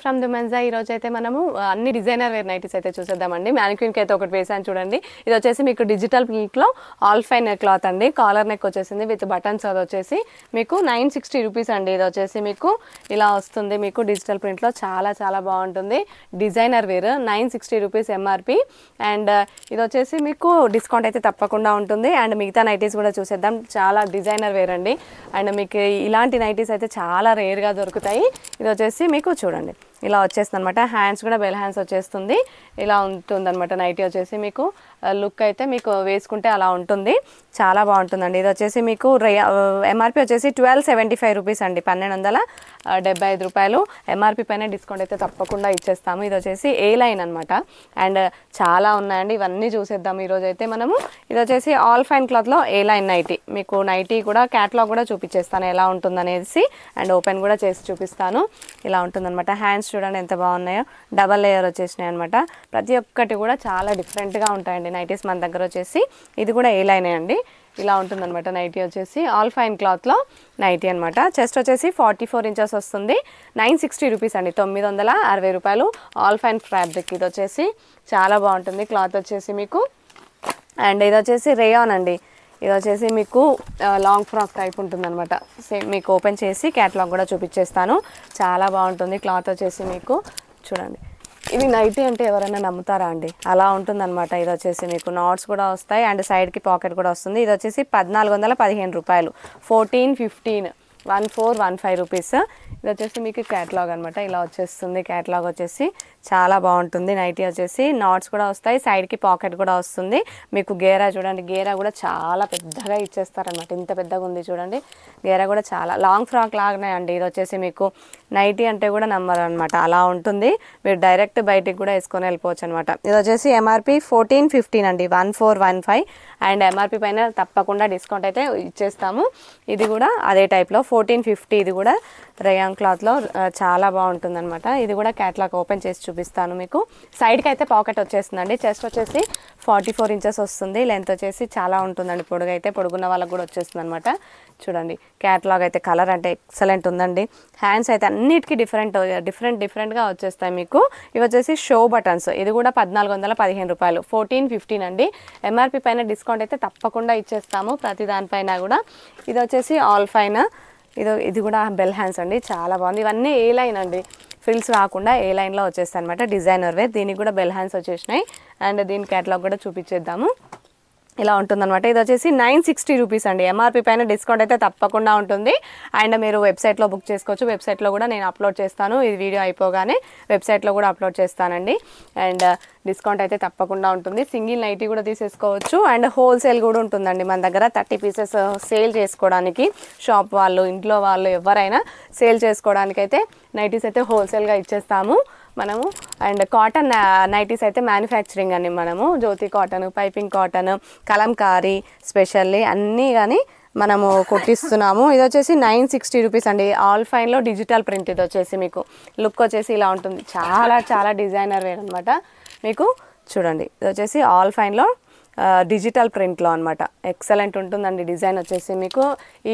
From దుమెన్జా ఈ రోజు అయితే మనము అన్ని డిజైనర్ వేర్ నైటీస్ అయితే చూసేద్దామండి. మ్యానిక్విన్ కి అయితే ఒకటి వేసాను చూడండి. ఇది వచ్చేసి మీకు డిజిటల్ ప్రింట్ లో ఆల్ ఫైన్ క్లాత్ అండి. కాలర్ నెక్ వచ్చేసింది విత్ బటన్స్. అది వచ్చేసి మీకు 960 రూపీస్ అండి. ఇది వచ్చేసి మీకు ఇలా వస్తుంది. మీకు డిజిటల్ ప్రింట్ లో చాలా చాలా బాగుంటుంది. Designer wear 960 rupees MRP. And ఇది వచ్చేసి మీకు డిస్కౌంట్ అయితే తప్పకుండా ఉంటుంది. అండ్ మిగతా నైటీస్ కూడా చూసేద్దాం. చాలా డిజైనర్ వేర్ అండి. అండ్ మీకు ఇలాంటి నైటీస్ అయితే చాలా రేర్ గా దొరుకుతాయి. ఇది వచ్చేసి మీకు చూడండి ఇలా వచ్చేస్తుంది అనమాట. హ్యాండ్స్ కూడా బెల్ హ్యాండ్స్ వచ్చేస్తుంది. ఇలా ఉంటుంది అనమాట. నైటీ వచ్చేసి మీకు లుక్ అయితే మీకు వేసుకుంటే అలా ఉంటుంది. చాలా బాగుంటుందండి. ఇది వచ్చేసి మీకు ఎంఆర్పి వచ్చేసి 1275 రూపీస్ అండి. 1275 రూపాయలు ఎంఆర్పి పైన డిస్కౌంట్ అయితే తప్పకుండా ఇచ్చేస్తాము. ఇది వచ్చేసి ఏ లైన్ అనమాట. అండ్ చాలా ఉన్నాయండి. ఇవన్నీ చూసేద్దాం ఈరోజు అయితే మనము. ఇది వచ్చేసి ఆల్ ఫైన్ క్లాత్లో ఏ లైన్ నైటీ. మీకు నైటీ కూడా క్యాట్లాగ్ కూడా చూపించేస్తాను ఎలా ఉంటుందనేసి. అండ్ ఓపెన్ కూడా చేసి చూపిస్తాను. ఇలా ఉంటుందన్నమాట. హ్యాండ్స్ చూడండి ఎంత బాగున్నాయో. డబల్ లేయర్ వచ్చేసినాయి అనమాట. ప్రతి ఒక్కటి కూడా చాలా డిఫరెంట్గా ఉంటాయండి నైటీస్ మన దగ్గర వచ్చేసి. ఇది కూడా ఏ లైనే అండి. ఇలా ఉంటుందన్నమాట. నైటీ వచ్చేసి ఆల్ ఫైన్ క్లాత్లో నైటీ అనమాట. చెస్ట్ వచ్చేసి 44 ఇంచెస్ వస్తుంది. 960 రూపీస్ అండి. 960 రూపాయలు. All fine fabric. ఇది వచ్చేసి చాలా బాగుంటుంది క్లాత్ వచ్చేసి మీకు. అండ్ ఇది వచ్చేసి రేయాన్ అండి. ఇది వచ్చేసి మీకు లాంగ్ ఫ్రాక్ టైప్ ఉంటుందన్నమాట. సేమ్ మీకు ఓపెన్ చేసి క్యాటలాగ్ కూడా చూపించేస్తాను. చాలా బాగుంటుంది క్లాత్ వచ్చేసి మీకు. చూడండి ఇవి నైటీ అంటే ఎవరైనా నమ్ముతారా అండి? అలా ఉంటుందన్నమాట. ఇది వచ్చేసి మీకు నాట్స్ కూడా వస్తాయి. అండ్ సైడ్కి పాకెట్ కూడా వస్తుంది. ఇది వచ్చేసి 1415 రూపాయలు. 1415 రూపీస్. ఇది వచ్చేసి మీకు క్యాటలాగ్ అనమాట. ఇలా వచ్చేస్తుంది క్యాటలాగ్ వచ్చేసి. చాలా బాగుంటుంది నైటీ వచ్చేసి. నాట్స్ కూడా వస్తాయి. సైడ్కి పాకెట్ కూడా వస్తుంది. మీకు గేరా చూడండి. గేరా కూడా చాలా పెద్దగా ఇచ్చేస్తారనమాట. ఇంత పెద్దగా ఉంది చూడండి. గేరా కూడా చాలా లాంగ్ ఫ్రాక్ లాగానే అండి. ఇది వచ్చేసి మీకు నైటీ అంటే కూడా నమ్మరు అనమాట. అలా ఉంటుంది. మీరు డైరెక్ట్ బయటికి కూడా వేసుకొని వెళ్ళిపోవచ్చు అనమాట. ఇది వచ్చేసి ఎంఆర్పి 1415 అండి. 1415. అండ్ ఎంఆర్పి పైన తప్పకుండా డిస్కౌంట్ అయితే ఇచ్చేస్తాము. ఇది కూడా అదే టైప్లో 1450. ఇది కూడా రేయాన్ క్లాత్లో చాలా బాగుంటుంది అనమాట. ఇది కూడా క్యాట్లాగ్ ఓపెన్ చేసి చూపిస్తాను మీకు. సైడ్కి అయితే పాకెట్ వచ్చేస్తుందండి. చెస్ట్ వచ్చేసి 44 ఇంచెస్ వస్తుంది. లెంత్ వచ్చేసి చాలా ఉంటుందండి. పొడుగు అయితే పొడుగున్న వాళ్ళకి కూడా వచ్చేస్తుంది అనమాట. చూడండి క్యాట్లాగ్ అయితే కలర్ అంటే ఎక్సలెంట్ ఉందండి. హ్యాండ్స్ అయితే అన్నిటికీ డిఫరెంట్గా వచ్చేస్తాయి మీకు. ఇవి వచ్చేసి షో బటన్స్. ఇది కూడా 1415 రూపాయలు. 1415 అండి. ఎంఆర్పి పైన డిస్కౌంట్ అయితే తప్పకుండా ఇచ్చేస్తాము ప్రతి దానిపైన కూడా. ఇది వచ్చేసి ఆల్ ఫైన్. ఇది కూడా బెల్ హ్యాండ్స్ అండి. చాలా బాగుంది. ఇవన్నీ ఏ లైన్ అండి. ఫ్రిల్స్ కాకుండా ఏ లైన్లో వచ్చేస్తాయి అనమాట. Designer wear. దీనికి కూడా బెల్ హ్యాండ్స్ వచ్చేసినాయి. అండ్ దీని క్యాటలాగ్ కూడా చూపించేద్దాము. ఇలా ఉంటుందన్నమాట. ఇది వచ్చేసి 960 రూపీస్ అండి. ఎంఆర్పి పైన డిస్కౌంట్ అయితే తప్పకుండా ఉంటుంది. అండ్ మీరు వెబ్సైట్లో బుక్ చేసుకోవచ్చు. వెబ్సైట్లో కూడా నేను అప్లోడ్ చేస్తాను. ఈ వీడియో అయిపోగానే వెబ్సైట్లో కూడా అప్లోడ్ చేస్తానండి. అండ్ డిస్కౌంట్ అయితే తప్పకుండా ఉంటుంది. సింగిల్ నైటీ కూడా తీసేసుకోవచ్చు. అండ్ హోల్సేల్ కూడా ఉంటుందండి మన దగ్గర. 30 పీసెస్ సేల్ చేసుకోవడానికి షాప్ వాళ్ళు, ఇంట్లో వాళ్ళు ఎవరైనా సేల్ చేసుకోవడానికి అయితే నైటీస్ అయితే హోల్సేల్గా ఇచ్చేస్తాము మనము. అండ్ కాటన్ నైటీస్ అయితే మ్యానుఫ్యాక్చరింగ్ అండి మనము. Jyoti cotton, piping cotton, kalamkari specially అన్నీ కానీ మనము కుట్టిస్తున్నాము. ఇది వచ్చేసి 960 రూపీస్ అండి. ఆల్ ఫైన్లో డిజిటల్ ప్రింట్. ఇది వచ్చేసి మీకు లుక్ వచ్చేసి ఇలా ఉంటుంది. చాలా చాలా డిజైనర్ వేర్ అనమాట మీకు. చూడండి ఇది వచ్చేసి ఆల్ ఫైన్లో డిజిటల్ ప్రింట్లో అనమాట. ఎక్సలెంట్ ఉంటుందండి డిజైన్ వచ్చేసి మీకు.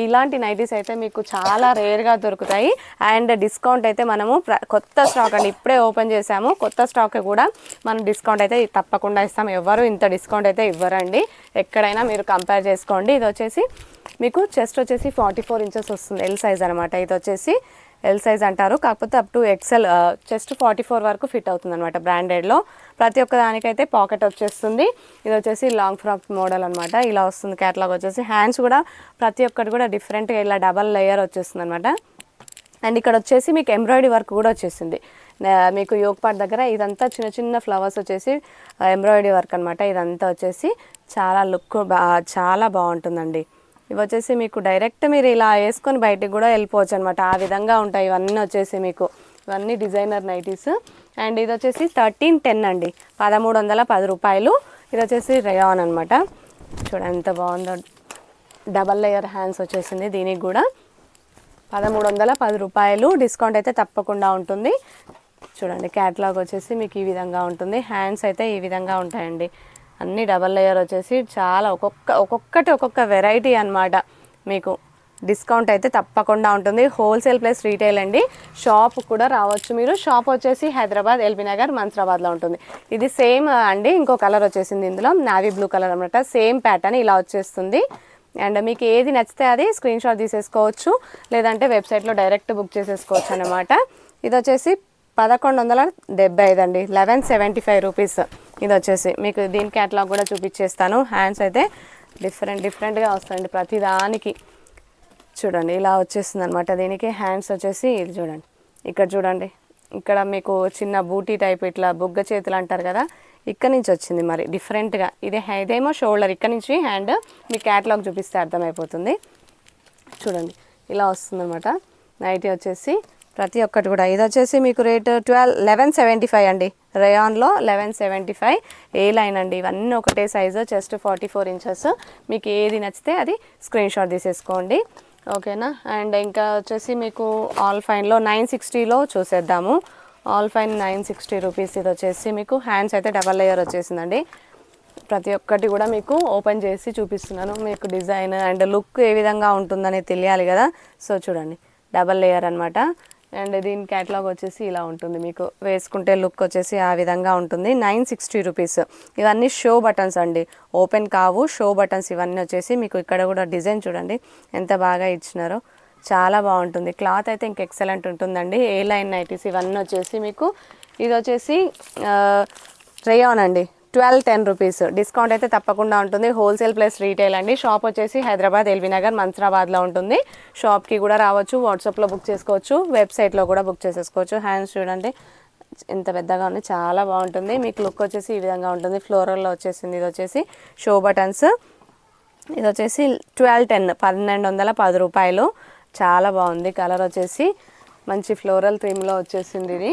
ఇలాంటి నైటీస్ అయితే మీకు చాలా రేర్గా దొరుకుతాయి. అండ్ డిస్కౌంట్ అయితే మనము కొత్త స్టాక్ అండి. ఇప్పుడే ఓపెన్ చేసాము. కొత్త స్టాక్ కూడా మనం డిస్కౌంట్ అయితే తప్పకుండా ఇస్తాం. ఎవరు ఇంత డిస్కౌంట్ అయితే ఇవ్వరండి. ఎక్కడైనా మీరు కంపేర్ చేసుకోండి. ఇది వచ్చేసి మీకు చెస్ట్ వచ్చేసి 44 ఇంచెస్ వస్తుంది. ఎల్ సైజ్ అనమాట. ఇది వచ్చేసి ఎల్ సైజ్ అంటారు. కాకపోతే అప్ టు ఎక్సెల్ చెస్ట్ 44 వరకు ఫిట్ అవుతుంది అనమాట. బ్రాండెడ్లో ప్రతి ఒక్క దానికైతే పాకెట్ వచ్చేస్తుంది. ఇది వచ్చేసి లాంగ్ ఫ్రాక్ మోడల్ అనమాట. ఇలా వస్తుంది క్యాటలాగ్ వచ్చేసి. హ్యాండ్స్ కూడా ప్రతి ఒక్కటి కూడా డిఫరెంట్గా ఇలా డబల్ లేయర్ వచ్చేస్తుంది అనమాట. అండ్ ఇక్కడ వచ్చేసి మీకు ఎంబ్రాయిడరీ వర్క్ కూడా వచ్చేసింది. మీకు యోగ్ పార్ట్ దగ్గర ఇదంతా చిన్న చిన్న ఫ్లవర్స్ వచ్చేసి ఎంబ్రాయిడరీ వర్క్ అనమాట. ఇదంతా వచ్చేసి చాలా లుక్ చాలా బాగుంటుందండి. ఇవి వచ్చేసి మీకు డైరెక్ట్ మీరు ఇలా వేసుకొని బయటికి కూడా వెళ్ళిపోవచ్చు అనమాట. ఆ విధంగా ఉంటాయి ఇవన్నీ వచ్చేసి మీకు. ఇవన్నీ డిజైనర్ నైటీస్. అండ్ ఇది వచ్చేసి 1310 అండి. 1310 రూపాయలు. ఇది వచ్చేసి రేయాన్ అనమాట. చూడండి ఎంత బాగుందో. డబల్ లేయర్ హ్యాండ్స్ వచ్చేసింది దీనికి కూడా. 1310 రూపాయలు. డిస్కౌంట్ అయితే తప్పకుండా ఉంటుంది. చూడండి క్యాటలాగ్ వచ్చేసి మీకు ఈ విధంగా ఉంటుంది. హ్యాండ్స్ అయితే ఈ విధంగా ఉంటాయండి. అన్ని డబల్ లేయర్ వచ్చేసి చాలా ఒక్కొక్కటి ఒక్కొక్క వెరైటీ అనమాట మీకు. డిస్కౌంట్ అయితే తప్పకుండా ఉంటుంది. హోల్సేల్ ప్లస్ రీటైల్ అండి. షాప్ కూడా రావచ్చు మీరు. షాప్ వచ్చేసి హైదరాబాద్ ఎల్బీ నగర్ మంత్రాబాద్లో ఉంటుంది. ఇది సేమ్ అండి, ఇంకో కలర్ వచ్చేసింది ఇందులో, నావీ బ్లూ కలర్ అనమాట. సేమ్ ప్యాటర్న్ ఇలా వచ్చేస్తుంది. అండ్ మీకు ఏది నచ్చితే అది స్క్రీన్ షాట్ తీసేసుకోవచ్చు, లేదంటే వెబ్సైట్లో డైరెక్ట్ బుక్ చేసేసుకోవచ్చు అనమాట. ఇది వచ్చేసి 1175 అండి, 1175 రూపీస్. ఇది వచ్చేసి మీకు దీని క్యాటలాగ్ కూడా చూపించేస్తాను. హ్యాండ్స్ అయితే డిఫరెంట్గా వస్తాయండి ప్రతిదానికి. చూడండి ఇలా వచ్చేస్తుంది అనమాట. దీనికి హ్యాండ్స్ వచ్చేసి ఇది చూడండి, ఇక్కడ చూడండి, ఇక్కడ మీకు చిన్న బూటీ టైప్ ఇట్లా బుగ్గ చేతులు అంటారు కదా, ఇక్కడ నుంచి వచ్చింది మరి డిఫరెంట్గా. ఇదేమో షోల్డర్, ఇక్కడ నుంచి హ్యాండ్. మీ క్యాటలాగ్ చూపిస్తే అర్థమైపోతుంది. చూడంండి ఇలా వస్తుందన్నమాట. నైటీ వచ్చేసి ప్రతి ఒక్కటి కూడా. ఇది వచ్చేసి మీకు రేట్ 1175 అండి. రేయాన్లో 1175. ఏ లైన్ అండి, ఇవన్నీ ఒకటే సైజు, చెస్ట్ 44 ఇంచెస్. మీకు ఏది నచ్చితే అది స్క్రీన్ షాట్ తీసేసుకోండి, ఓకేనా. అండ్ ఇంకా వచ్చేసి మీకు ఆల్ ఫైన్లో 960లో చూసేద్దాము. All fine 960 rupees. ఇది వచ్చేసి మీకు హ్యాండ్స్ అయితే డబల్ లేయర్ వచ్చేసిందండి. ప్రతి ఒక్కటి కూడా మీకు ఓపెన్ చేసి చూపిస్తున్నాను. మీకు డిజైన్ అండ్ లుక్ ఏ విధంగా ఉంటుందని తెలియాలి కదా. సో చూడండి డబల్ లేయర్ అనమాట. అండ్ దీని క్యాటలాగ్ వచ్చేసి ఇలా ఉంటుంది. మీకు వేసుకుంటే లుక్ వచ్చేసి ఆ విధంగా ఉంటుంది. 960 రూపీస్. ఇవన్నీ షో బటన్స్ అండి, ఓపెన్ కావు, షో బటన్స్ ఇవన్నీ వచ్చేసి. మీకు ఇక్కడ కూడా డిజైన్ చూడండి ఎంత బాగా ఇచ్చినారో, చాలా బాగుంటుంది. క్లాత్ అయితే ఇంక ఎక్సలెంట్ ఉంటుందండి. ఏ లైన్ నైటీస్ ఇవన్నీ వచ్చేసి మీకు. ఇది వచ్చేసి రేయాన్ అండి, 1210 రూపీస్. డిస్కౌంట్ అయితే తప్పకుండా ఉంటుంది. హోల్సేల్ ప్లస్ రీటైల్ అండి. షాప్ వచ్చేసి హైదరాబాద్ ఎల్బీ నగర్ మంత్రాబాద్లో ఉంటుంది. షాప్కి కూడా రావచ్చు, వాట్సాప్లో బుక్ చేసుకోవచ్చు, వెబ్సైట్లో కూడా బుక్ చేసేసుకోవచ్చు. హ్యాండ్స్ చూడండి ఎంత పెద్దగా ఉంది, చాలా బాగుంటుంది. మీకు లుక్ వచ్చేసి ఈ విధంగా ఉంటుంది. ఫ్లోరల్లో వచ్చేసింది. ఇది వచ్చేసి షో బటన్స్. ఇది వచ్చేసి 1210, 1210 రూపాయలు. చాలా బాగుంది. కలర్ వచ్చేసి మంచి ఫ్లోరల్ థీమ్లో వచ్చేసింది ఇది.